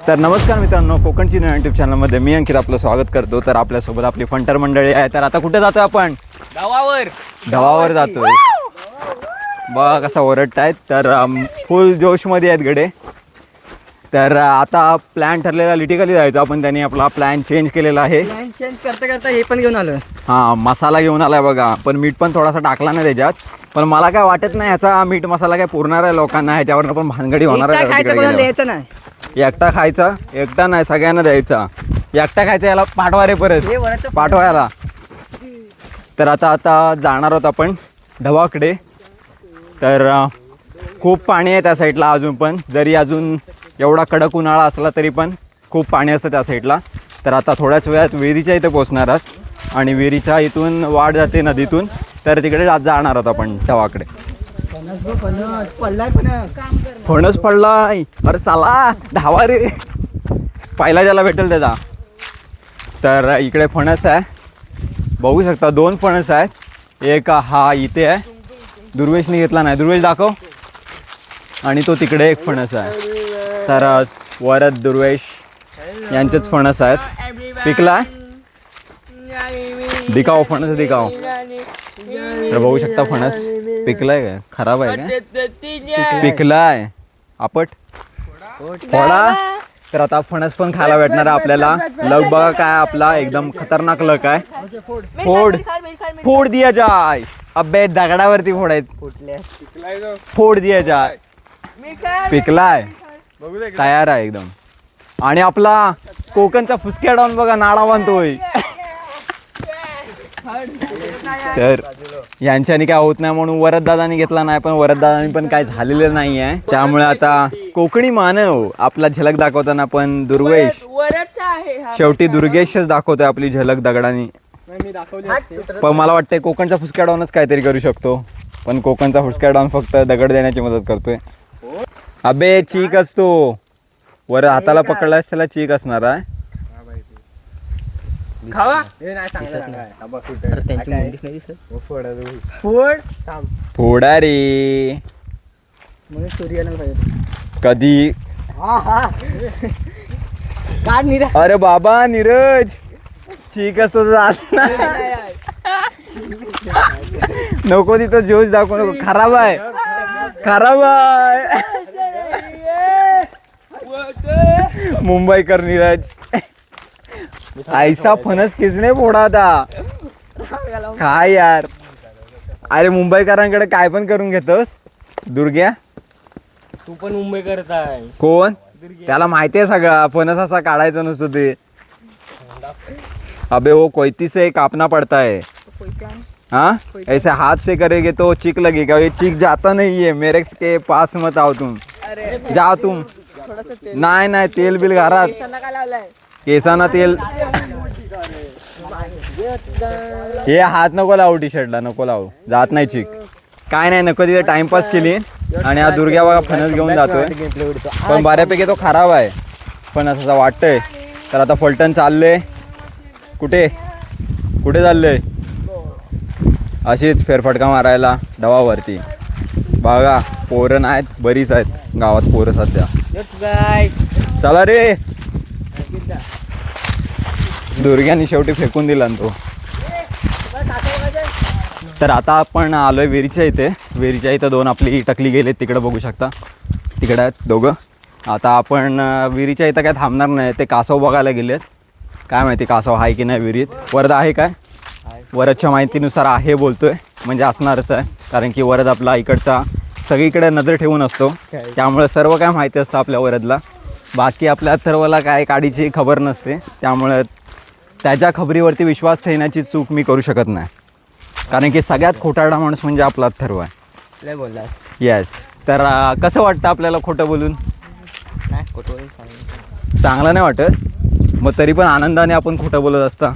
तर नमस्कार मित्रांनो, कोकणची न्यू यूट्यूब चॅनलमध्ये मी अंकित आपलं स्वागत करतो. तर आपल्यासोबत आपली फंटर मंडळी आहे. तर आता कुठे जातोय आपण? धावावर जातोय. बघा कसा ओरडतायत. तर फुल जोशमध्ये आहेत गडे. तर आता प्लॅन ठरलेला लिटिकली जायचं, आपण त्यांनी आपला प्लॅन चेंज केलेला आहे. प्लॅन चेंज करता करता हे पण घेऊन आलो. हां, मसाला घेऊन आलाय बघा. पण मीठ पण थोडासा टाकला नाही त्याच्यात. पण मला काय वाटत नाही ह्याचा मीठ मसाला काय पुरणार आहे लोकांना. ह्याच्यावरनं पण भानगडी होणार आहे. द्यायचं नाही, एकटा खायचा, एकटा नाही सगळ्यांना द्यायचा. एकटा खायचा याला पाठवा रे परत पाठवायला. तर आता जाणार आहोत आपण ढवाकडे. तर खूप पाणी आहे त्या साईडला अजून पण. जरी अजून एवढा कडक उन्हाळा असला तरी पण खूप पाणी असतं त्या साईडला. तर आता थोड्याच वेळात विहिरीच्या इथे पोचणार आहात आणि विहिरीच्या इथून वाट जाते नदीतून. तर तिकडे जाणार आहोत आपण ढवाकडे. फणस पडलाय. अरे चला धावा रे, पहिला ज्याला भेटेल त्याचा. तर इकडे फणस आहे, बघू शकता. 2 फणस आहेत. एक हा इथे आहे, दुर्वेशने घेतला नाही. दुर्वेश दाखव. आणि तो तिकडे एक फणस आहे. तर वरद दुर्वेश यांचेच फणस आहेत. पिकला दिखाव, फणस दिखाव. तर बघू शकता फणस पिकलाय काय, खराब आहे काय? पिकलाय आपट फोडा. तर आता फणस पण खायला भेटणार आहे आपल्याला. लग बघा काय आपला एकदम खतरनाक लक आहे. फोड फोड दिया जाय. अबे दगडावरती फोडायचं. फोड दिया जाय. पिकलाय, तयार आहे एकदम. आणि आपला कोकणचा फुसक्या डाऊन बघा, नाडा बांधतोय. तर यांच्यानी काय होत नाही म्हणून वरददादांनी घेतला नाही. पण वरददादांनी पण काय झालेलं नाही आहे. त्यामुळे आता कोकणी मानव आपला झलक दाखवताना पण दुर्वेश शेवटी दुर्गेशच दाखवतोय आपली झलक दगडानी. पण मला वाटतंय कोकणचा फुसक्या डाऊनच काहीतरी करू शकतो. पण कोकणचा फुसक्या डाऊन फक्त दगड देण्याची मदत करतोय. अबे चीक असतो वर हाताला पकडलास त्याला चीक असणार आहे. फोडा रे कधी. अरे बाबा नीरज, ठीक असतो जात नाही. नको तिथं जोश दाखवू नको. खराब आहे, खराब आहे. मुंबईकर नीरज, ऐसा फणस किसने फोडा था काय यार. अरे मुंबईकरांकडे काय पण करून घेतोस दुर्ग्या. तू पण मुंबई करताय. कोण? त्याला माहिती आहे सगळं. फणस असा काढायचं नसतो ते. अबे वो कोयती से कापना पड़ता है. हाँ, ऐसे हाथ से करेंगे तो चिक लगेगा. ये चिक जाता नहीं है. मेरे के पास मत आओ तुम. जा तुम. नाही नाही, तेल बिल घरात. केसांना तेल. हे हात नको लावू, टी शर्टला नको लावू. जात नाही चिक. काय नाही, नको तिथे टाइमपास केली. आणि हा दुर्ग्या बघा फणस घेऊन जातोय. पण बऱ्यापैकी तो खराब आहे फणस असं वाटतंय. तर आता फलटण चालले. कुठे कुठे चालले? अशीच फेरफटका मारायला ढवावरती. बघा पोरं आहेत, बरीच आहेत गावात पोरं सध्या. चला रे. दुर्ग्याने शेवटी फेकून दिला तो. तर आता आपण आलोय विहिरीच्या इथे. विहिरीच्या इथं 2 आपली टकली गेलेत, तिकडे बघू शकता. तिकडे आहेत दोघं. आता आपण विहिरीच्या इथं काय थांबणार नाही. ते कासव बघायला गेलेत. काय माहिती कासव आहे की नाही विहिरीत. वरद आहे काय? वरदच्या माहितीनुसार आहे बोलतोय, म्हणजे असणारच आहे. कारण की वरद आपला इकडचा सगळीकडे नजर ठेवून असतो. त्यामुळे सर्व काय माहिती असतं आपल्या वरदला. बाकी आपल्या अथर्वला काय काडीची खबर नसते. त्यामुळे त्याच्या खबरीवरती विश्वास ठेवण्याची चूक मी करू शकत नाही. कारण की सगळ्यात खोटारडा माणूस म्हणजे आपला अथर्व आहे. येस. तर कसं वाटतं आपल्याला खोटं बोलून? चांगलं नाही वाटत. मग तरी पण आनंदाने आपण खोटं बोलत असता.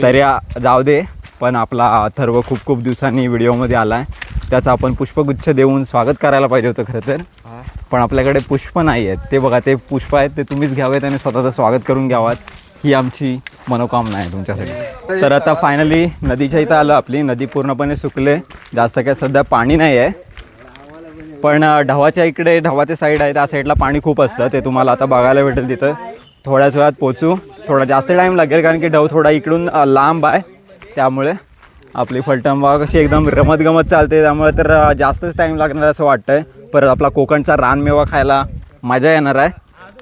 तरी जाऊ दे. पण आपला अथर्व खूप खूप दिवसांनी व्हिडिओमध्ये आला आहे. त्याचं आपण पुष्पगुच्छ देऊन स्वागत करायला पाहिजे होतं खरं तर. पण आपल्याकडे पुष्प नाही आहेत. ते बघा, ते पुष्प आहेत ते तुम्हीच घ्यावेत आणि स्वतःचं स्वागत करून घ्यावात, ही आमची मनोकामना आहे तुमच्यासाठी. तर आता फायनली नदीच्या इथं आलं. आपली नदी पूर्णपणे सुकले. जास्त काय सध्या पाणी नाही आहे. पण ढवाच्या इकडे ढवाचे साईड आहे त्या साईडला पाणी खूप असतं, ते तुम्हाला आता बघायला भेटेल. तिथं थोड्याच वेळात पोचू. थोडा जास्त टाईम लागेल कारण की ढव थोडा इकडून लांब आहे, त्यामुळे आपली फलटणबाग कशी एकदम रमत गमत चालते, त्यामुळे तर जास्तच टाईम लागणार असं वाटतं आहे. परत आपला कोकणचा रानमेवा खायला मजा येणार आहे.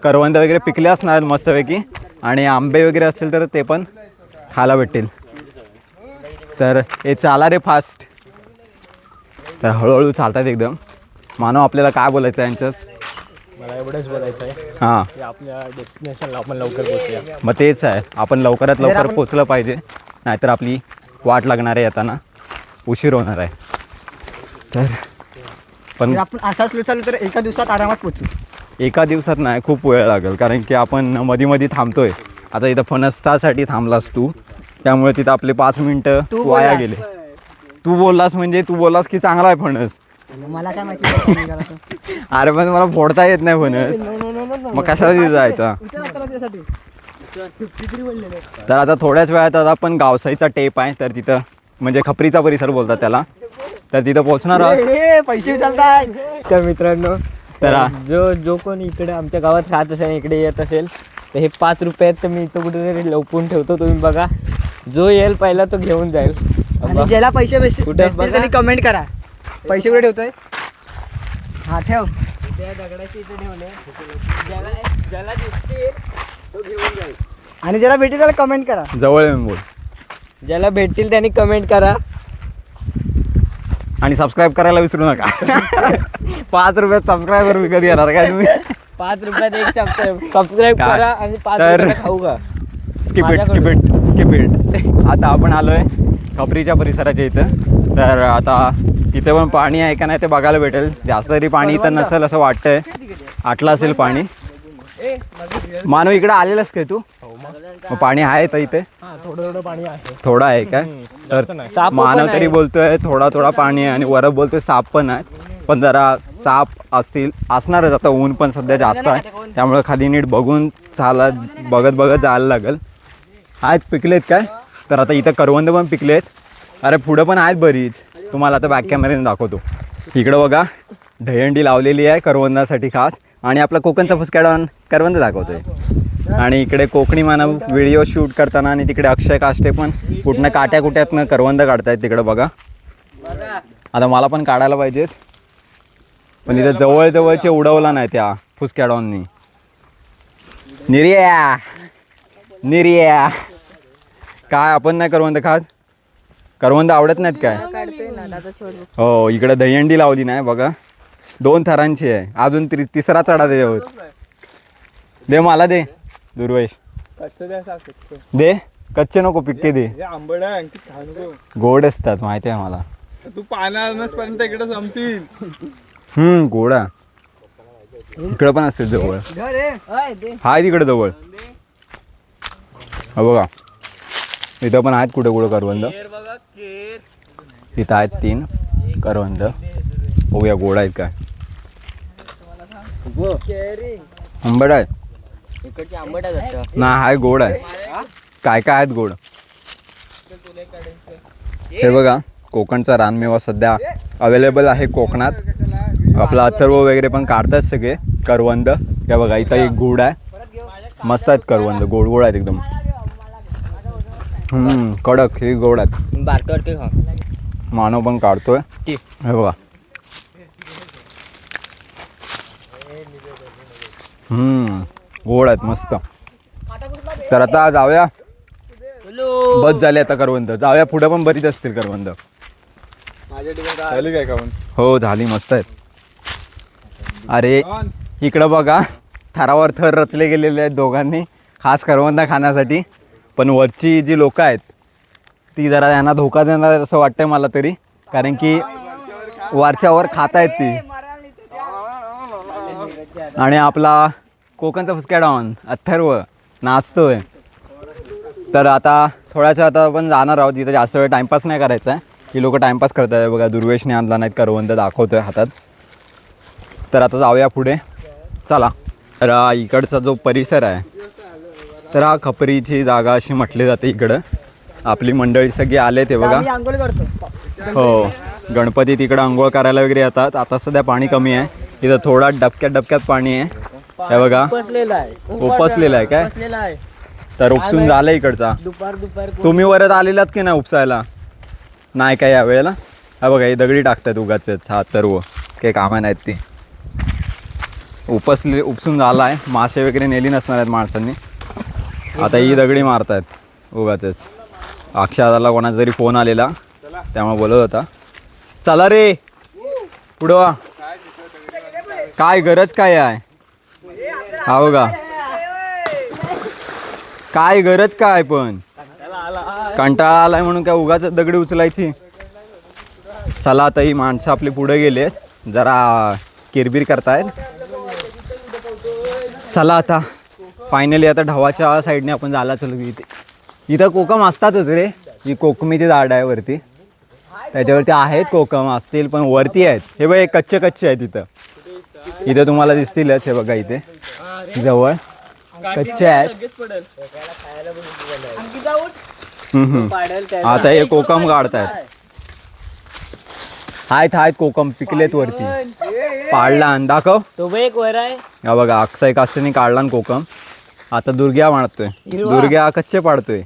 करवंद वगैरे पिकले असणार आहेत मस्तपैकी, आणि आंबे वगैरे असतील तर ते पण खायला भेटतील. तर हे चाला रे फास्ट. तर हळूहळू चालतात एकदम. मानव आपल्याला काय बोलायचं आहे यांच्यात? मला एवढंच बोलायचं आहे हां, की आपल्या डेस्टिनेशनला आपण लवकर पोहोचूया. मग तेच आहे, आपण लवकरात लवकर पोचलं पाहिजे, नाहीतर आपली वाट लागणार आहे, येताना उशीर होणार आहे. तर पण आपण असाच चालू तर एका दिवसात आरामात पोहोचू. एका दिवसात नाही, खूप वेळ लागेल, कारण की आपण मध्ये मध्ये थांबतोय. आता इथं फणसासाठी थांबलास तू, त्यामुळे तिथं आपले 5 मिनटं वाया गेले. तू बोललास म्हणजे तू बोललास की चांगला आहे फणस. मला काय माहिती. अरे पण मला फोडता येत नाही फणस, मग कशाला तिथं जायचा? तर आता थोड्याच वेळात आता आपण गावसाईचा टेप आहे, तर तिथं म्हणजे खपरीचा परिसर बोलतात त्याला, तर तिथं पोहोचणार आहोत. पैसे चालतात. तर मित्रांनो, तर जो कोण इकडे आमच्या गावात राहत असेल, इकडे येत असेल, तर हे 5 रुपये आहेत, तर मी इथं कुठेतरी लपवून ठेवतो. तुम्ही बघा, जो येईल पहिला तो घेऊन जाईल. आणि ज्याला पैसे भेटतील त्यांनी कमेंट करा. पैसे कुठे ठेवतोय? हा ठेव. दगडाची इथे ठेवले. ज्याला दिसतील तो घेऊन जाईल. आणि ज्याला भेटेल त्याला कमेंट करा. जवळ येऊन बोल. ज्याला भेटतील त्यांनी कमेंट करा आणि सबस्क्राईब करायला विसरू नका. 5 रुपयात सबस्क्रायबर विकत घेणार काय तुम्ही? 5 रुपयात एक सबस्क्राईब काय? करा आणि 5 तर- रुपयाला खाऊ का? Skip it. आता आपण आलोय खपरीच्या परिसराच्या इथं. तर आता इथे पण पाणी आहे का नाही ते बघायला भेटेल. जास्त तरी पाणी इथं नसेल असं वाटतंय, आटलं असेल पाणी. मानव इकडे आलेलास काय तू? मग पाणी आहे तर इथे? थोडं पाणी आहे. थोडं आहे काय? तर साप मानव पण तरी आहे. बोलतोय थोडा पाणी आहे, आणि वरब बोलतोय साप पण आहे. पण जरा साप असणारच. आता ऊन पण सध्या जास्त आहे, त्यामुळे खाली नीट बघून बघत जायला लागेल. आहेत पिकलेत काय? तर आता इथं करवंद पण पिकलेत. अरे पुढं पण आहेत बरीच, तुम्हाला आता बॅक कॅमेऱ्याने दाखवतो. इकडं बघा दहीहंडी लावलेली आहे करवंदासाठी खास, आणि आपला कोकणचा फुसक्याडॉन करवंद दाखवतोय. आणि इकडे कोकणी मानव व्हिडिओ शूट करताना, आणि तिकडे अक्षय काष्टे पण कुठनं काट्याकुट्यातनं करवंद काढतायत. तिकडं बघा. आता मला पण काढायला पाहिजेत, पण इथं जवळचे उडवला नाही त्या फुसक्याडॉननी. निर्या काय आपण नाही करवंद खात? करवंद आवडत नाहीत काय? हो, इकडे दहीहंडी लावली नाही बघा, 2 थरांची आहे. अजून तिसरा चढा त्याच्यावर. दे मला, दे दुर्वेश, दे. कच्चे नको, पिक्के दे. आंबट आहे, अंकित खा नको. गोड असतात माहिती आहे मला. तू पाण्यात पर्यंत इकडे जमतील. गोड आहे. इकडं पण असते जवळ. हाय तिकडे जवळ. हो बघा, इथं पण आहेत कुठे करवंद. इथं आहेत 3 करवंद. बघूया गोड आहेत काय. आंबट आहे ना? हाय गोड आहे. काय आहेत गोड. हे बघा कोकणचा रानमेवा सध्या अवेलेबल आहे कोकणात. आपला अथर्व वगैरे पण काढतात सगळे करवंद. हे बघा इथं एक गोड आहे, मस्त आहेत करवंद, गोड आहेत एकदम. कडक हे गोड आहेत. बारकावरती खा. मानव पण काढतोय. हे बघा. गोड आहेत मस्त. तर आता जाऊया, बस झाले आता करवंद. जाऊया पुढे, पण बरीच असतील करवंद. झाली काय खाऊन? हो झाली, मस्त आहेत. अरे इकडं बघा, थरावर थर रचले गेलेले आहेत दोघांनी खास करवंदा खाण्यासाठी. पण वरची जी लोकं आहेत ती जरा यांना धोका देणार आहे असं वाटतंय मला तरी, कारण की वरच्यावर खातायत ती. आणि आपला कोकणचा फुसक्याडॉन अथर्व नाचतोय. तर आता थोड्याच्या आता आपण जाणार आहोत. इथं जास्त वेळ टाईमपास नाही करायचा आहे. ही लोक टाईमपास करत आहे बघा. दुर्वेशने आणला नाहीत करवंद, दाखवतोय हातात. तर आता जाऊया पुढे, चला. तर इकडचा जो परिसर आहे, तर हा खपरीची जागा अशी म्हटली जाते. इकडं आपली मंडळी सगळी आले ते बघा. आंघोळ करतो. हो, गणपती तिकडं आंघोळ करायला वगैरे येतात. आता सध्या पाणी कमी आहे, इथं थोडा डबक्यात पाणी आहे. हे बघा उपसलेला आहे उपसलेला आहे काय, उपसलेला आहे. तर उपसून झालं इकडचा. दुपार तुम्ही वरत आलेलात की नाही उपसायला? नाही काय यावेळेला? हा बघा, ही दगडी टाकतात उगाचच, हा सर्व काही कामं नाहीत ती. उपसून झाला आहे, मासे वगैरे नेली नसणार आहेत माणसांनी. आता ही दगडी मारतायत उगाचच. अक्षराला कोणाचा तरी फोन आलेला, त्यामुळे बोलत होता चला रे पुढं वा. काय गरज काय आहे? हा बघा, काय गरज काय, पण कंटाळा आलाय म्हणून काय उगाच दगडी उचलायची. चला आता ही माणसं आपली पुढे गेले, जरा किरबिर करतायत. चला आता फायनली आता ढवाच्या साईडने आपण जायला चलो. इथं कोकम असतातच रे, ही कोकमीची झाड आहे वरती, त्याच्यावरती आहेत कोकम असतील, पण वरती आहेत. हे बघ कच्चे आहेत इथं तुम्हाला दिसतीलच. हे बघा इथे जवळ कच्चे आहेत. आता हे कोकम काढतायत. आहेत कोकम पिकलेत वरती. पाडला आणि दाखव तो एक वर आहे. हा बघा, अक्षय कास्तेने काढला ना कोकम. आता दुर्ग्या मारतोय, दुर्ग्या कच्चे पाडतोय.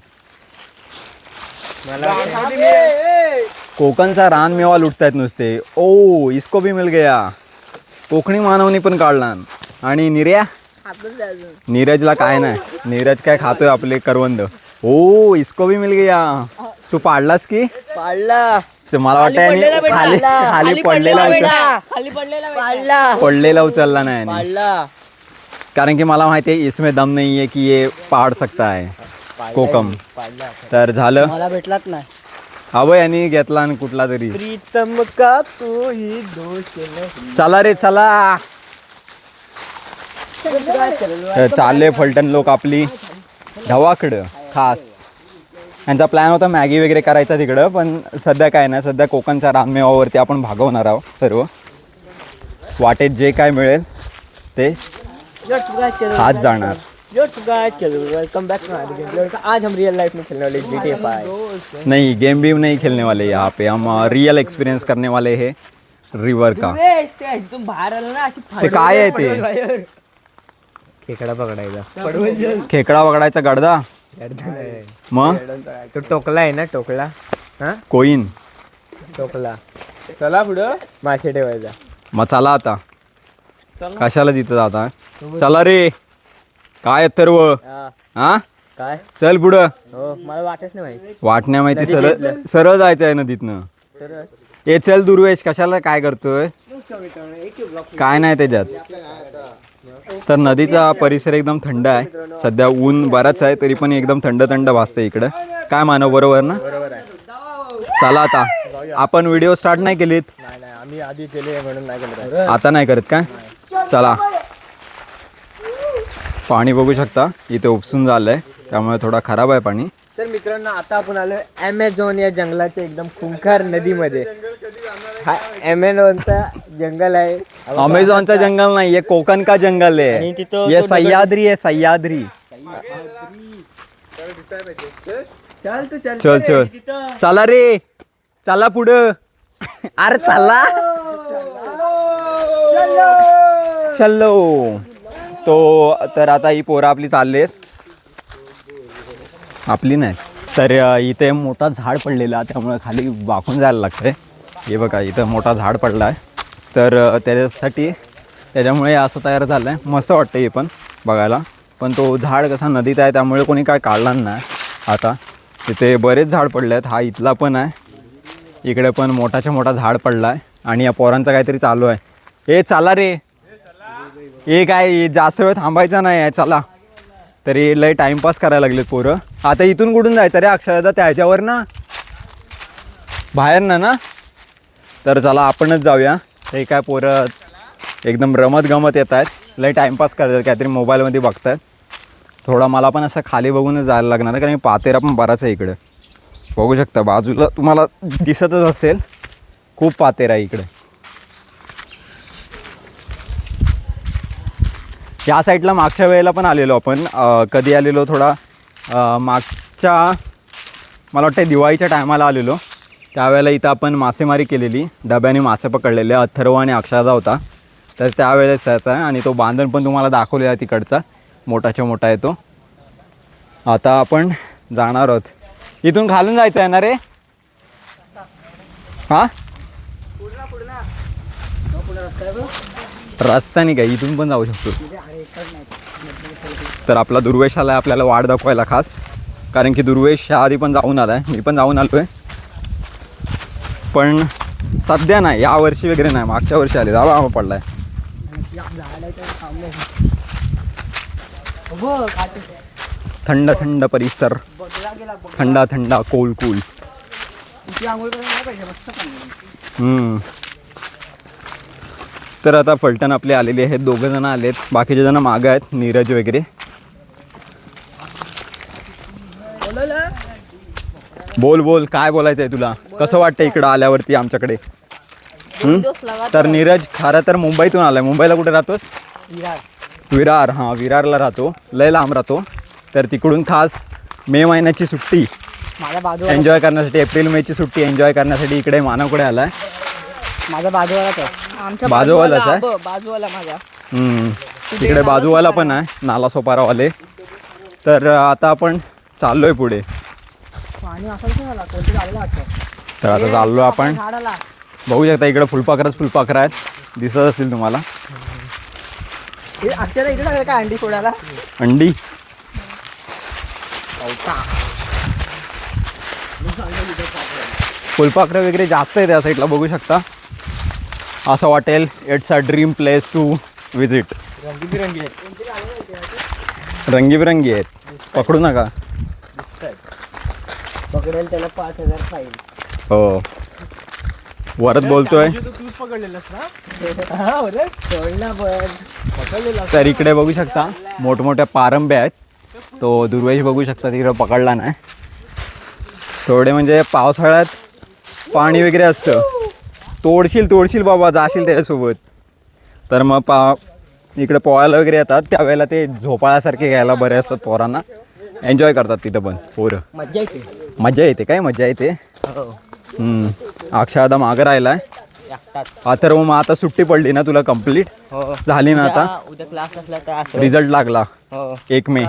कोकणचा रानमेवा लुटतायत नुसते. ओ इसको भी मिल गया. कोकणी मानवनी पण काढला. आणि निर्या, नीरजला काय नाही, नीरज काय खातोय आपले करवंद. ओ इसको भी मिल गया. तू पाडलास की? पाडला. मला वाटतं खाली पडलेला उचलला नाही. पाडला. कारण की मला माहिती आहे इसमें दम नाही आहे की ये पाड सकता है कोकम. तर झालं, मला भेटलाच नाही. हवं यांनी घेतला आणि कुठला तरी. प्रीतम का तू ही दोष नाही. चला रे चला. तर चालले फलटण लोक आपली ढवाकडं खास. यांचा प्लॅन होता मॅगी वगैरे करायचा तिकडं, पण सध्या काय नाही, सध्या कोकणच्या रानमेवावरती आपण भागवणार आहोत सर्व. वाटेत जे काय मिळेल ते हात जाणार. वेलकम बैक टू आज हम रियल लाइफ में खेलने वाले GTA 5 नहीं, गेम भी नहीं खेलने वाले यहाँ पे. हम रियल एक्सपीरियंस करने वाले हैं रिवर का. तुम बाहेर आला ना अशी ते काय आहे ते? खेकडा पकडायचा. खेकडा पकडायचा गडदा. मग तो टोकला आहे ना, टोकला. हा कोईन टोकला. चला पुढं मासे ठेवायचा. मग चला आता, कशाला तिथं जाता? चला रे. काय सर्व हा काय चल पुढं. हो मला वाटच नाही माहिती. वाटण्या माहिती, सरळ सरळ जायचं आहे ना तिथनं. ए चल दुर्वेश, कशाला काय करतोय? काय नाही त्याच्यात. तर नदीचा परिसर एकदम थंड आहे. सध्या ऊन बराच आहे, तरी पण एकदम थंड भासतं इकडं. काय मानव, बरोबर ना? चला आता आपण व्हिडिओ स्टार्ट नाही केलीत. नाही आम्ही आधी केले म्हणून नाही केलं. आता नाही करत काय? चला. पाणी बघू शकता इथे उपसून झालंय, त्यामुळे थोडा खराब आहे पाणी. तर मित्रांनो आता आपण आलो ॲमेझॉन या जंगलाच्या एकदम खुंखार नदीमध्ये. हा ॲमेझॉनचा जंगल आहे. अमेझॉनचा जंगल नाही, ये कोकण का जंगल है. ये सह्याद्री है, सह्याद्री. चल तू चल चल चल चला रे, चला पुढं. अरे चला चलो. तो तर आता ही पोरं आपली चाललेत, आपली नाही. तर इथे मोठा झाड पडलेला, त्यामुळे खाली वाकून जायला लागतंय. हे बघा इथं मोठा झाड पडला आहे, तर त्याच्यामुळे असं तयार झालं आहे. मस्त वाटतं हे पण बघायला. पण तो झाड कसा नदीत आहे, त्यामुळे कोणी काय काढला नाही. आता तिथे बरेच झाड पडले आहेत. हा इथला पण आहे, इकडे पण मोठाच्या मोठा झाड पडला आहे. आणि या पोरांचं काहीतरी चालू आहे. हे चला रे, हे काय जास्त वेळ थांबायचा नाही आहे, चला. तरी लय टाईमपास करायला लागलेत पोरं. आता इथून कुठून जायचं रे अक्षरशः? त्या ह्याच्यावर ना, बाहेर ना. तर चला आपणच जाऊया. हे काय पोरं एकदम रमत गमत येत आहेत, लय टाईमपास करतात, काहीतरी मोबाईलमध्ये बघतात. थोडा मला पण असं खाली बघूनच जायला लागणार आहे, कारण पातेरा पण बराच आहे इकडे. बघू शकता बाजूला तुम्हाला दिसतच असेल, खूप पातेरा आहे इकडे. या साईडला मागच्या वेळेला पण आलेलो आपण. कधी आलेलो, थोडा मागच्या मला वाटतं दिवाळीच्या टायमाला आलेलो. त्यावेळेला इथं आपण मासेमारी केलेली, डब्याने मासे पकडलेले. अथर्व आणि अक्षादा होता, तर त्यावेळेस त्याचा आहे. आणि तो बांधण पण तुम्हाला दाखवलेला तिकडचा, मोठाच्या मोठा आहे तो. आता आपण जाणार आहोत. इथून खालून जायचं आहे ना रे? हां, रस्ता नाही काय, इथून पण जाऊ शकतो. तर आपला दुर्वेश आला आहे आपल्याला वाट दाखवायला खास, कारण की दुर्वेश आधी पण जाऊन आला आहे, मी पण जाऊन आलो आहे. पण सध्या नाही, या वर्षी वगैरे नाही, मागच्या वर्षी आले. जावा पडला आहे. थंड थंड परिसर, थंडा थंडा कोल कूल. तर आता फलटण आपले आलेले आहेत, 2 जण आलेत, बाकीचे जण मागं आहेत, नीरज वगैरे. बोल बोल, काय बोलायचं आहे तुला? कसं वाटतं इकडं आल्यावरती आमच्याकडे? तर नीरज खरं तर मुंबईतून आलाय. मुंबईला कुठे राहतोस? विरार. हां, विरारला राहतो, लय लांब राहतो. तर तिकडून खास मे महिन्याची सुट्टी एन्जॉय करण्यासाठी, एप्रिल मेची सुट्टी एन्जॉय करण्यासाठी इकडे मानवकडे आलाय. माझा बाजूवालाच आहे, बाजूवालाच आहे. बाजूवाला माझा. तिकडे बाजूवाला पण आहे, नाला सोपारावाले. तर आता आपण चाललोय पुढे. तर आता चाललो आपण. बघू शकता इकडे फुलपाखरं आहेत, दिसत असतील तुम्हाला. इकडे का अंडी फोडायला? अंडी फुलपाखरं वगैरे जास्त आहे त्या साईडला, बघू शकता. असं वाटेल it's a dream place to visit. रंगीबिरंगी आहेत, पकडू नका. पकडेल त्याला 5,000 फाईन. हो, वरच बोलतोय. तर इकडे बघू शकता मोठमोठ्या पारंब्या आहेत. तो दुर्वेश बघू शकता तिकडे पकडला नाही. थोडे म्हणजे पावसाळ्यात पाणी वगैरे असतं, तोडशील बाबा, जाशील त्याच्यासोबत. तर मग इकडे पोहायला वगैरे येतात, त्यावेळेला ते झोपाळ्यासारखे घ्यायला बरे असतात पोरांना. एन्जॉय करतात तिथं पण पोरं. मजा येते काय, मजा येते. अक्षादा मागं राहिलाय. अथर्व मग आता सुट्टी पडली ना तुला, कंप्लीट झाली ना आता? उद्या क्लास असला तर रिझल्ट लागला 1 मे,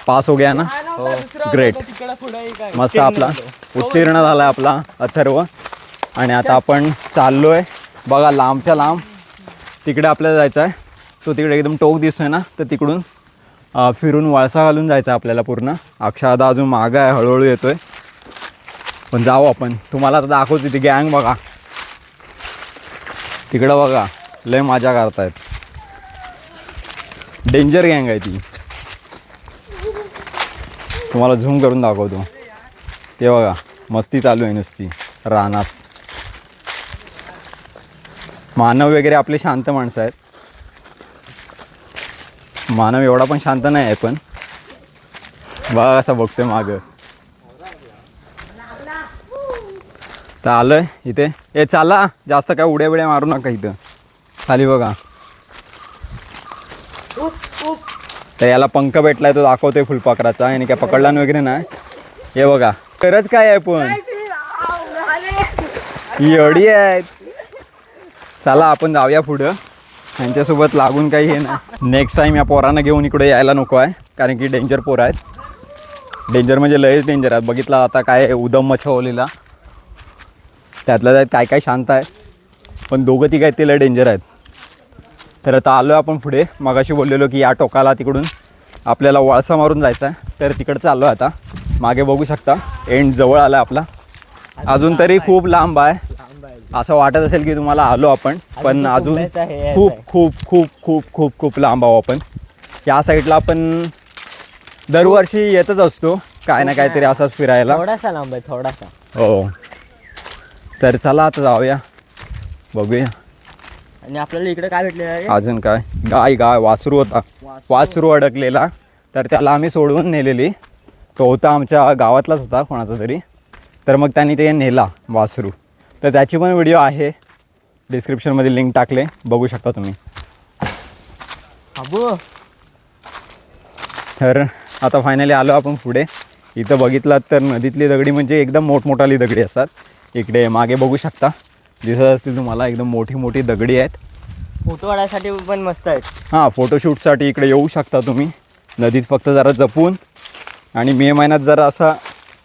पास हो गया ना? ग्रेट, मस्त. आपला उत्तीर्ण झाला आपला अथर्व. आणि आता आपण चाललोय बघा लांबच्या लांब. तिकडे आपल्याला जायचं आहे, तो तिकडे एकदम टोक दिसतोय ना, तर तिकडून फिरून वळसा घालून जायचं आपल्याला पूर्ण. अक्षादा अजून मागं आहे, हळूहळू येतोय. पण जाऊ आपण, तुम्हाला आता दाखवतो ती गँग बघा. तिकडं बघा, लय मजा करतायत. डेंजर गँग आहे ती, तुम्हाला झूम करून दाखवतो. ते बघा, मस्ती चालू आहे नुसती रानात. मानव वगैरे आपले शांत माणसं आहेत. मानव एवढा पण शांत नाही आहे, पण बघा असं बघतोय मागं. तर आलोय इथे. ए चाला, जास्त काय उड्या बिड्या मारू नका इथं खाली बघा. तर याला पंख भेटलाय, तो दाखवतोय फुलपाखराचा. आणि काय पकडला वगैरे नाही. हे बघा, खरंच काय आहे पण एवढी आहेत. चला आपण जाऊया पुढं, त्यांच्यासोबत लागून काही हे नाही. नेक्स्ट टाईम या पोरांना घेऊन इकडे यायला नको आहे, कारण की डेंजर पोरं आहेत. डेंजर म्हणजे लयच डेंजर आहेत. बघितलं आता काय उदम मचवलेला, त्यातल्या त्यात काय काय शांत आहे, पण दोघं ती काय ते लय डेंजर आहेत. तर आता आलो आहे आपण पुढे. मगाशी बोललेलो की या टोकाला तिकडून आपल्याला वळसा मारून जायचा आहे, तर तिकडं चाललो आहे आता. मागे बघू शकता एंड जवळ आला आपला, अजून तरी खूप लांब आहे. असं वाटत असेल की तुम्हाला आलो आपण, पण अजून खूप खूप खूप खूप खूप खूप लांब आहो आपण. या साईडला आपण दरवर्षी येतच असतो काय ना काहीतरी असंच फिरायला. थोडासा लांब आहे, थोडासा. हो, तर चला आता जाऊया, बघूया. आणि आपल्याला इकडे काय भेटलेलं आहे? अजून काय, गाय वासरू होता. वासरू अडकलेला, तर त्याला आम्ही सोडवून नेलेली. तो होता आमच्या गावातलाच होता कोणाचा तरी, तर मग त्यांनी ते नेला वासरू. तर त्याची पण व्हिडिओ आहे, डिस्क्रिप्शनमध्ये लिंक टाकले, बघू शकता तुम्ही. अबो, तर आता फायनली आलो आपण पुढे. इथं बघितलात तर नदीतली दगडी म्हणजे एकदम मोठमोठाली दगडी असतात. इकडे मागे बघू शकता, दिसत असतील तुम्हाला, एकदम मोठी मोठी दगडी आहेत. फोटो काढायसाठी पण मस्त आहेत. हां, फोटोशूटसाठी इकडे येऊ शकता तुम्ही. नदीत फक्त जरा जपून आणि मे महिन्यात जरा असा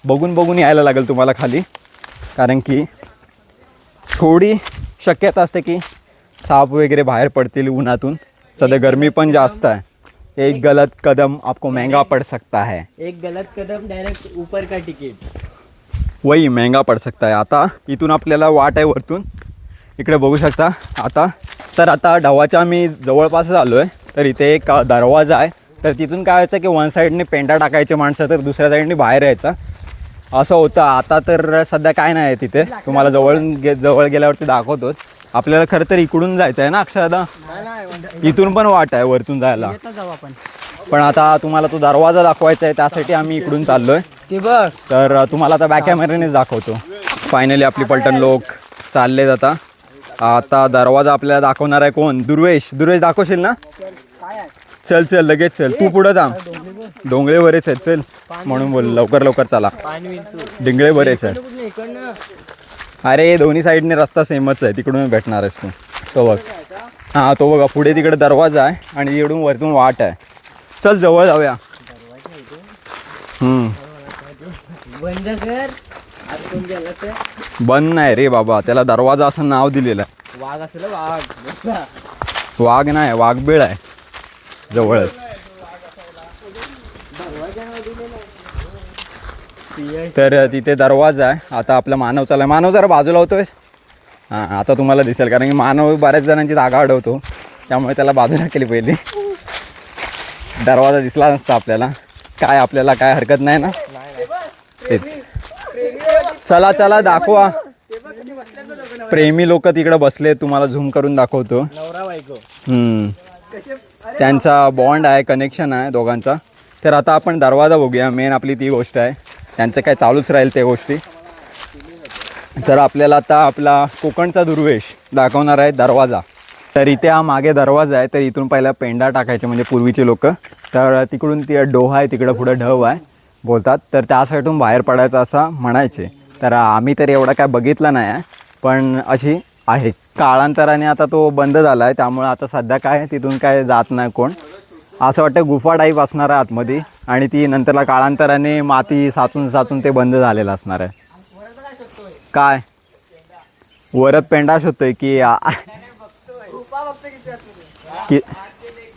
बघून यायला लागेल तुम्हाला खाली, कारण की थोडी शक्यता असते की साप वगैरे बाहेर पडतील उन्हातून. सध्या गरमी पण जास्त आहे. एक गलत कदम आपको महंगा पड़ सकता है. एक गलत कदम डायरेक्ट ऊपर का तिकीट, वही महंगा पड़ सकता है. आता इथून आपल्याला वाट आहे वरतून, इकडे बघू शकता. आता ढवाच्या आम्ही जवळपास आलो आहे. तर इथे एक दरवाजा आहे. तर तिथून काय व्हायचं की वन साईडने पेंडा टाकायचे माणसं, तर दुसऱ्या साईडने बाहेर यायचं असं होतं. आता तर सध्या काय नाही आहे तिथे, तुम्हाला जवळ गेल्यावरती दाखवतोच. आपल्याला खरं तर इकडून जायचं आहे ना अक्षरदा, इथून पण वाट आहे वरतून जायला. पण आता तुम्हाला तो दरवाजा दाखवायचा आहे, त्यासाठी आम्ही इकडून चाललो आहे. ते बघ. तर तुम्हाला आता बॅक कॅमेऱ्यानेच दाखवतो. फायनली आपली पलटण लोक चालले जाता. आता दरवाजा आपल्याला दाखवणार आहे कोण? दुर्वेश दाखवशील ना? चल लगेच चल, तू पुढं थांब. डोंगळे बरेच आहेत, चल म्हणून बोल, लवकर चला. डिंगळे बरेच आहेत. अरे दोन्ही साईडने रस्ता सेमच आहे, तिकडून भेटणार आहेस तू. तो बघ, हां तो बघा पुढे तिकडे दरवाजा आहे आणि इकडून वरतून वाट आहे. चल जवळ जाऊया. बंद नाही रे बाबा, त्याला दरवाजा असं नाव दिलेलं आहे. वाघ असेल, वाघ. वाघ नाही, वाघबीळ आहे जवळच. तर तिथे दरवाजा आहे. आता आपला मानव चालला. मानव जरा बाजूला होतोय. हां, आता तुम्हाला दिसेल, कारण की मानव बऱ्याच जणांची जागा अडवतो, त्यामुळे त्याला बाजूला केली पहिली. दरवाजा दिसला नसता आपल्याला. आपल्याला काय हरकत नाही ना? तेच. चला दाखवा. प्रेमी लोक तिकडे बसले, तुम्हाला झूम करून दाखवतो. नवरा बायको. त्यांचा बॉन्ड आहे, कनेक्शन आहे दोघांचा. तर आता आपण दरवाजा बघूया. मेन आपली ती गोष्ट आहे, त्यांचं काय चालूच राहील त्या गोष्टी. तर आपल्याला आता आपला कोकणचा दुर्वेश दाखवणार आहे दरवाजा. तर इथे हा मागे दरवाजा आहे. तर इथून पहिला पेंडा टाकायचे म्हणजे पूर्वीचे लोक. तर तिकडून ती डोहा आहे, तिकडं पुढं ढव आहे बोलतात. तर त्या साईडून बाहेर पडायचं असं म्हणायचे. तर आम्ही तर एवढा काय बघितलं नाही आहे, पण अशी आहे. काळांतराने आता तो बंद झाला आहे, त्यामुळे आता सध्या काय तिथून काय जात नाही कोण. असं वाटतं गुफा टाईप असणार आहे आतमध्ये, आणि ती नंतरला काळांतराने माती साचून ते बंद झालेलं असणार आहे. काय वरत पेंडा शोधतोय की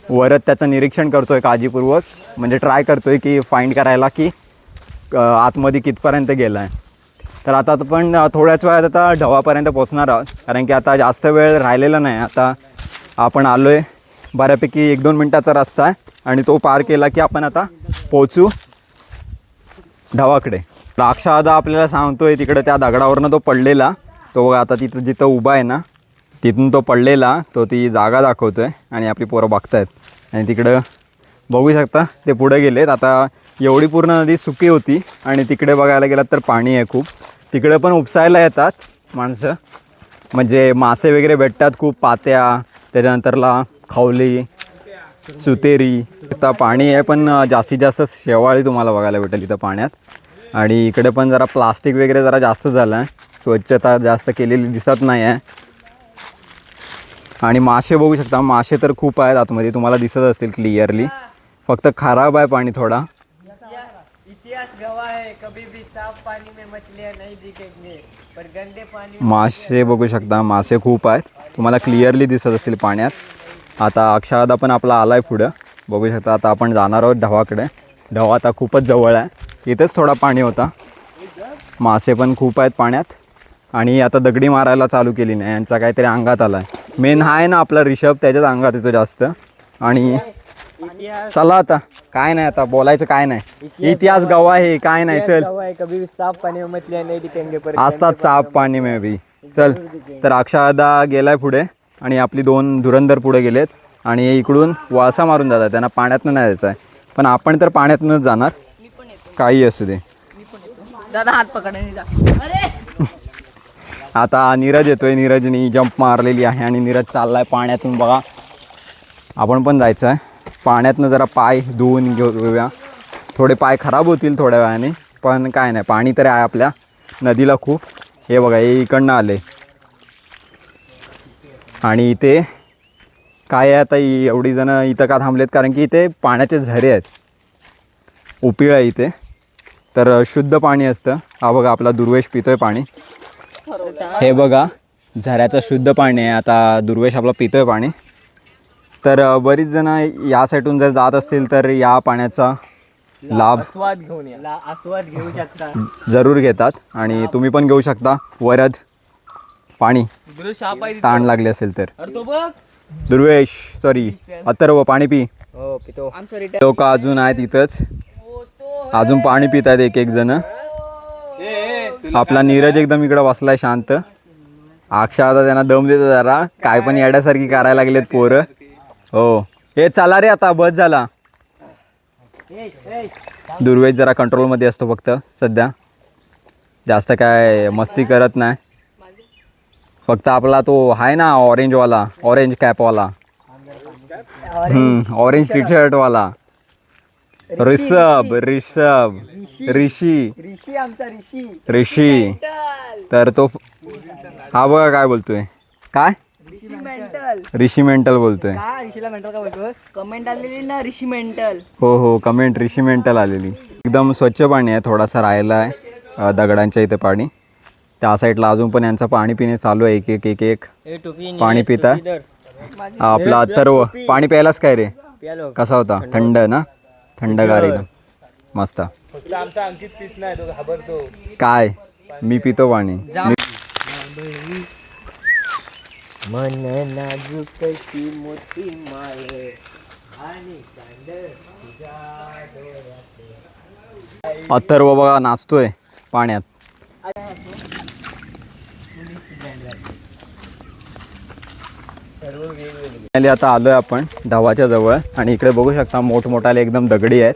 वरत त्याचं निरीक्षण करतोय काळजीपूर्वक, म्हणजे ट्राय करतोय की फाइंड करायला की आतमध्ये कितपर्यंत गेला आहे. तर आता पण थोड्याच वेळात आता ढवापर्यंत पोचणार आहोत, कारण की आता जास्त वेळ राहिलेला नाही. आता आपण आलो आहे, बऱ्यापैकी 1-2 मिनटाचा रस्ता आहे, आणि तो पार केला की आपण आता पोचू ढवाकडे. राक्षादा आपल्याला सांगतोय तिकडे त्या दगडावरनं तो पडलेला, तो आता तिथं जिथं उभा आहे ना तिथून तो पडलेला, तो ती जागा दाखवतोय आणि आपली पोरं बघतायत. आणि तिकडं बघू शकता ते पुढे गेलेत. आता एवढी पूर्ण नदी सुकी होती, आणि तिकडे बघायला गेलात तर पाणी आहे खूप. तिकडे पण उपसायला येतात माणसं, म्हणजे मासे वगैरे भेटतात खूप, पात्या, त्याच्यानंतरला खवली, सुतेरी. आता पाणी आहे, पण जास्तीत जास्त शेवाळी तुम्हाला बघायला भेटेल इथं पाण्यात. आणि इकडे पण जरा प्लास्टिक वगैरे जरा जास्त झालं आहे, स्वच्छता जास्त केलेली दिसत नाही आहे. आणि मासे बघू शकता, मासे तर खूप आहेत आतमध्ये, तुम्हाला दिसत असतील क्लिअरली. फक्त खराब आहे पाणी थोडा. इतिहास गवाह है, कभी भी साफ पानी में मछलियां नहीं दिखेंगे, पर गंदे पानी. मासे बघू शकता, मासे खूप आहेत, तुम्हाला क्लिअरली दिसत असतील पाण्यात. आता अक्षादा पण आपला आला आहे पुढं, बघू शकता. आता आपण जाणार आहोत ढवाकडे. ढवा आता खूपच जवळ आहे, इथेच थोडा पाणी होता. मासे पण खूप आहेत पाण्यात, आणि आता दगडी मारायला चालू केली नाही, यांचा काहीतरी अंगात आला आहे. मेन हा आहे ना आपला रिषभ, त्याच्याच अंगात येतो जास्त. आणि चला आता काय नाही, आता बोलायचं काय नाही. इतिहास गवाह आहे, काय नाही. चल, कभी भी साफ पानी में मछलियां नहीं दिखेंगे, पर असतात साफ पाणी में भी. चल, तर अक्षादा गेलाय पुढे, आणि आपली 2 धुरंधर पुढे गेलेत, आणि इकडून वळसा मारून जातात. त्यांना पाण्यातनं नाही जायचं आहे, पण आपण तर पाण्यातूनच जाणार, काही असू दे. दादा हात पकडाने जा. आता नीरज येतोय, नीरजनी जंप मारलेली आहे, आणि नीरज चाललाय पाण्यातून. बघा, आपण पण जायचं आहे पाण्यातनं, जरा पाय धुवून घेऊया. थोडे पाय खराब होतील थोड्या वेळाने, पण काय नाही, पाणी तर आहे आपल्या नदीला खूप. हे बघा, हे इकडनं आले आणि इथे काय आहे आता, एवढी जणं इथं का थांबलेत कारण की इथे पाण्याचे झरे आहेत, उपिळ आहे इथे, तर शुद्ध पाणी असतं. हा बघा आपला दुर्वेश पितोय पाणी. हे बघा झऱ्याचं शुद्ध पाणी आहे. आता दुर्वेश आपला पितोय पाणी. तर बरीच जणं या साईडून जर जात असतील तर या पाण्याचा लाभ आस्वाद घेऊन या, आस्वाद घेऊ शकता. जरूर घेतात आणि तुम्ही पण घेऊ शकता. वरद पाणी ताण लागले असेल तर. दुर्वेश सॉरी अथर्व पाणी पी. हो पितो. लोक अजून आहेत इथंच, अजून पाणी पित आहेत एक एक जण. आपला नीरज एकदम इकडं बसलाय शांत. अक्षय आता त्यांना दम देतो जरा, काय पण येड्यासारखी करायला लागलेत पोरं. हो हे चला रे आता, बस झाला. दुर्वेश जरा कंट्रोलमध्ये असतो फक्त सध्या, जास्त काय मस्ती करत नाही. फक्त आपला तो आहे ना ऑरेंजवाला, ऑरेंज कॅपवाला, ऑरेंज टी शर्टवाला ऋषभ ऋषी तर तो हा बघा काय बोलतोय, काय ऋषी मेंटल बोलतोय. कमेंट आलेली ना ऋषी मेंटल. हो कमेंट ऋषी मेंटल आलेली. एकदम स्वच्छ पाणी आहे, थोडासा राहिला आहे दगडांच्या इथे पाणी. त्या साईडला अजून पण यांचं पाणी पिणे चालू आहे. एक एक पाणी पिता. आपला अथर्व पाणी प्यायलाच काय रे, कसा होता? थंड ना, थंडगार एकदम मस्त. काय मी पितो पाणी. मन नाजूक मोठी माय आणि अथर्व बघा नाचतोय पाण्यात. आता आलोय आपण ढवाच्या जवळ आणि इकडे बघू शकता मोठमोठाले एकदम दगडी आहेत.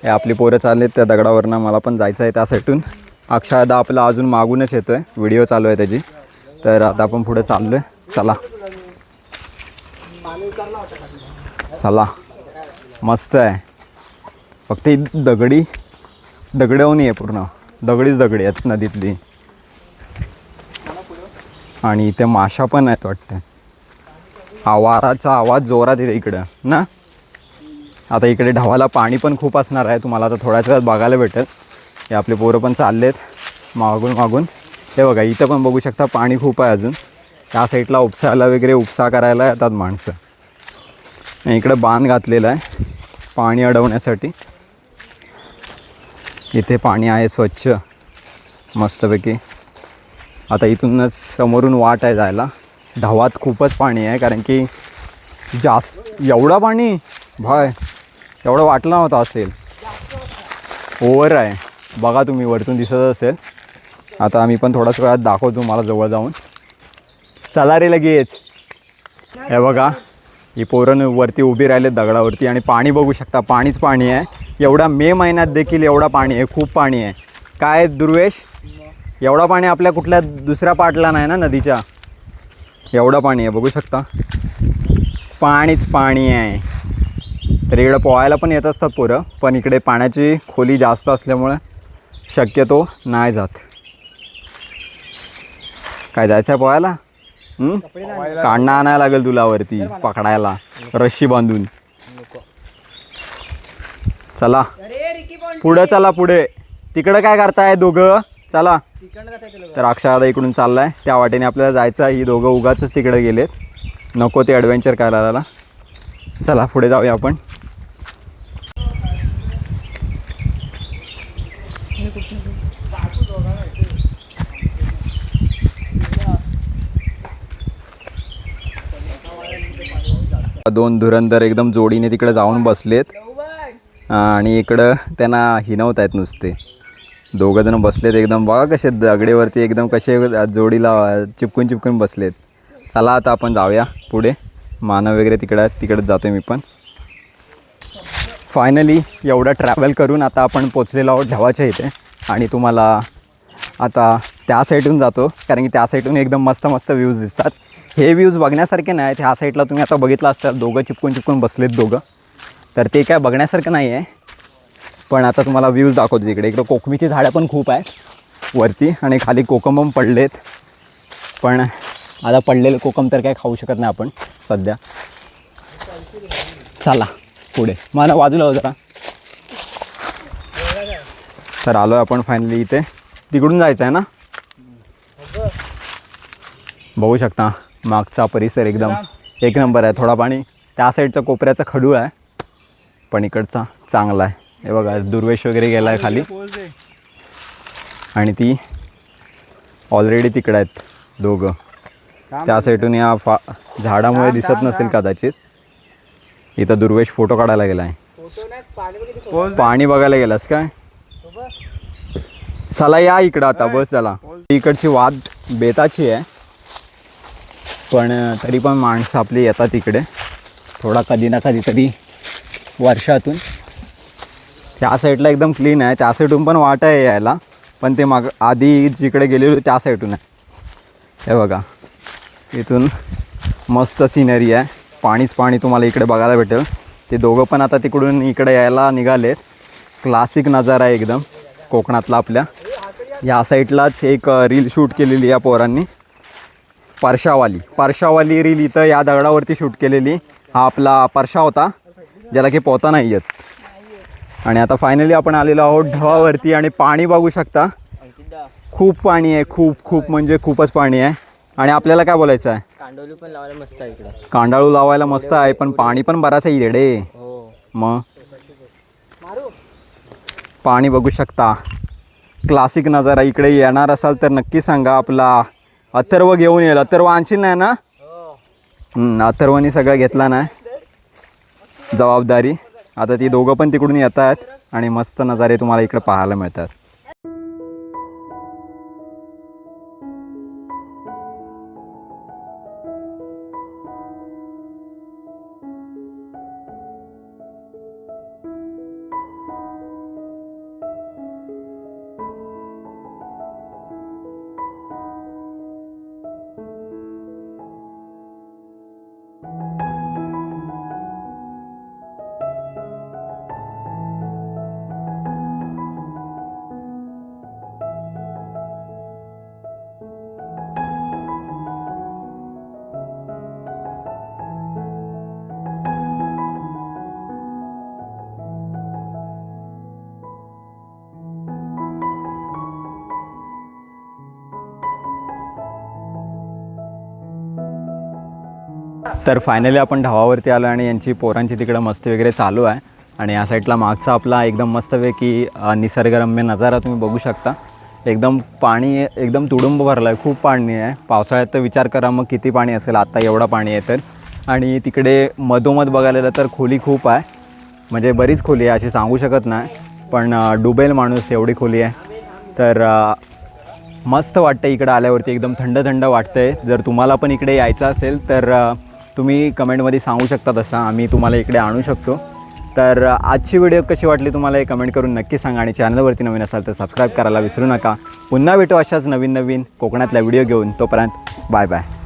हे आपली पोरं चाललेत त्या दगडावरनं, मला पण जायचं आहे त्या साईडून. अक्षयदा आपला अजून मागूनच येतोय, व्हिडिओ चालू आहे त्याची. तर आता आपण पुढे चाललोय. चला चला मस्त आहे. फक्त दगडवणी आहे, पूर्ण दगडीच दगडी आहेत नदीतली. आणि इथे माशा पण आहेत वाटतं. हा वाराचा आवाज जोरात येते इकडं ना. आता इकडे ढवाला पाणी पण खूप असणार आहे, तुम्हाला आता थोड्याच वेळात बघायला भेटेल. हे आपले पोरं पण चाललेत मागून. हे बघा इथं पण बघू शकता पाणी खूप आहे अजून. त्या साईडला उपसायला वगैरे उपसा करायला येतात माणसं. इकडे बांध घातलेला आहे पाणी अडवण्यासाठी. इथे पाणी आहे स्वच्छ मस्तपैकी. आता इथूनच समोरून वाट आहे जायला. ढवात खूपच पाणी आहे कारण की जास्त एवढा पाणी भाय एवढं वाटलं नव्हतं असेल. ओव्हर आहे बघा, तुम्ही वरतून दिसत असेल. आता आम्ही पण थोड्याच वेळात दाखवतो मला जवळ जाऊन. चला रे लगेच. हे बघा ही पोरं वरती उभी राहिलेत दगडावरती आणि पाणी बघू शकता, पाणीच पाणी आहे. एवढा मे महिन्यात देखील एवढा पाणी आहे, खूप पाणी आहे. काय दुर्वेश, एवढा पाणी आपल्या कुठल्या दुसऱ्या पाटला नाही ना नदीच्या. एवढं पाणी आहे बघू शकता, पाणीच पाणी आहे. तर इकडं पोहायला पण येत असतात पोरं, पण इकडे पाण्याची खोली जास्त असल्यामुळे शक्यतो नाही जात. काय जायचं आहे पोहायला? काढणं आणायला लागेल तुला वरती पकडायला रस्सी बांधून. चला पुढे, चला पुढे. तिकडं काय करताय दोघं? चला. तर अक्षय आता इकडून चाललाय त्या वाटेने आपल्याला जायचं आहे. ही दोघं उगाचच तिकडे गेलेत, नको ते ॲडव्हेंचर करायला. चला पुढे जाऊया आपण. दोन धुरंधर एकदम जोडीने तिकडे जाऊन बसलेत आणि इकडं त्यांना हिनवत आहेत नुसते. दोघं जण बसलेत एकदम, बघा कसे दगडीवरती एकदम कसे जोडीला चिपकून बसलेत. चला आता आपण जाऊया पुढे. मानव वगैरे तिकडेच जातोय मी पण. फायनली एवढा ट्रॅव्हल करून आता आपण पोचलेलो आहोत ढवाच्या इथे. आणि तुम्हाला आता त्या साईडून जातो कारण की त्या साईडून एकदम मस्त व्ह्यूज दिसतात. हे व्ह्यूज बघण्यासारखे नाही आहेत. ह्या साईडला तुम्ही आता बघितलं असतात दोघं चिपकून बसलेत दोघं, तर ते काय बघण्यासारखं नाही आहे. पण आता तुम्हाला व्ह्यूज दाखवतो तिकडे. इकडे कोकमीची झाडं पण खूप आहे वरती आणि खाली कोकम पण पडलेत. पण आता पडलेले कोकम तर काय खाऊ शकत नाही आपण सध्या. चला पुढे मला बाजूला हो जरा. तर आलो आहे आपण फायनली इथे. तिकडून जायचं आहे ना. बघू शकता मागचा परिसर एकदम एक नंबर आहे. थोडा पाणी त्या साईडचा कोपऱ्याचा खडूळ आहे पण इकडचा चांगला आहे. हे बघा दुर्वेश वगैरे गेला आहे खाली आणि ती ऑलरेडी तिकडे आहेत दोघं. त्या साईडून या झाडामुळे दिसत नसेल कदाचित. इथं दुर्वेश फोटो काढायला गेला आहे. पाणी बघायला गेलास काय. चला या इकडं आता बस. चला इकडची वाद बेताची आहे पण तरी पण माणसं आपली येतात इकडे थोडा कधी ना कधीतरी वर्षातून. त्या साईडला एकदम क्लीन आहे. त्या साईडून पण वाट आहे यायला पण ते माग आधी जिकडे गेलेलो त्या साईडून आहे. हे बघा इथून मस्त सिनरी आहे. पाणीच पाणी तुम्हाला इकडे बघायला भेटेल. ते दोघं पण आता तिकडून इकडे यायला निघालेत. क्लासिक नजारा आहे एकदम कोकणातला. आपल्या या साईडलाच एक रील शूट केलेली या पोरांनी. परशावाली रील इथं या दगडावरती शूट केलेली. हा आपला परशा होता ज्याला की पोहता नाही येत. आणि आता फायनली आपण आलेलो आहोत ढवावरती आणि पाणी बघू शकता. खूप पाणी आहे. खूप म्हणजे खूपच पाणी आहे. आणि आपल्याला काय बोलायचं आहे. कांडोली पण लावायला मस्त आहे इकडं. कांडाळू लावायला मस्त आहे पण पाणी पण बराच आहे इकडे. मग पाणी बघू शकता. क्लासिक नजारा. इकडे येणार असाल तर नक्की सांगा. आपला अथर्व घेऊन येईल. अथर्व आणशील नाही ना. अथर्वनी सगळं घेतला नाही जबाबदारी. आता ती दोघं पण तिकडून येत आहेत आणि मस्त नजारे तुम्हाला इकडे पाहायला मिळतात. तर फायनली आपण ढावावरती आलो आणि यांची पोरांची तिकडं मस्ती वगैरे चालू आहे. आणि या साईडला मागचा आपला एकदम मस्तपैकी निसर्गरम्य नजारा तुम्ही बघू शकता. एकदम पाणी एकदम तुडुंब भरला आहे. खूप पाणी आहे. पावसाळ्यात तर विचार करा मग किती पाणी असेल. आता एवढा पाणी आहे तर. आणि तिकडे मधोमध बघायला गेलं तर खोली खूप आहे. म्हणजे बरीच खोली आहे अशी सांगू शकत नाही पण डुबेल माणूस एवढी खोली आहे. तर मस्त वाटतं इकडं आल्यावरती. एकदम थंड थंड वाटतं आहे. जर तुम्हाला पण इकडे यायचं असेल तर तुम्ही कमेंटमध्ये सांगू शकता. तसं आम्ही तुम्हाला इकडे आणू शकतो. तर आजची व्हिडिओ कशी वाटली तुम्हाला हे कमेंट करून नक्की सांगा. आणि चॅनलवरती नवीन असाल तर सबस्क्राईब करायला विसरू नका. पुन्हा भेटू अशाच नवीन कोकणातल्या व्हिडिओ घेऊन. तोपर्यंत बाय बाय.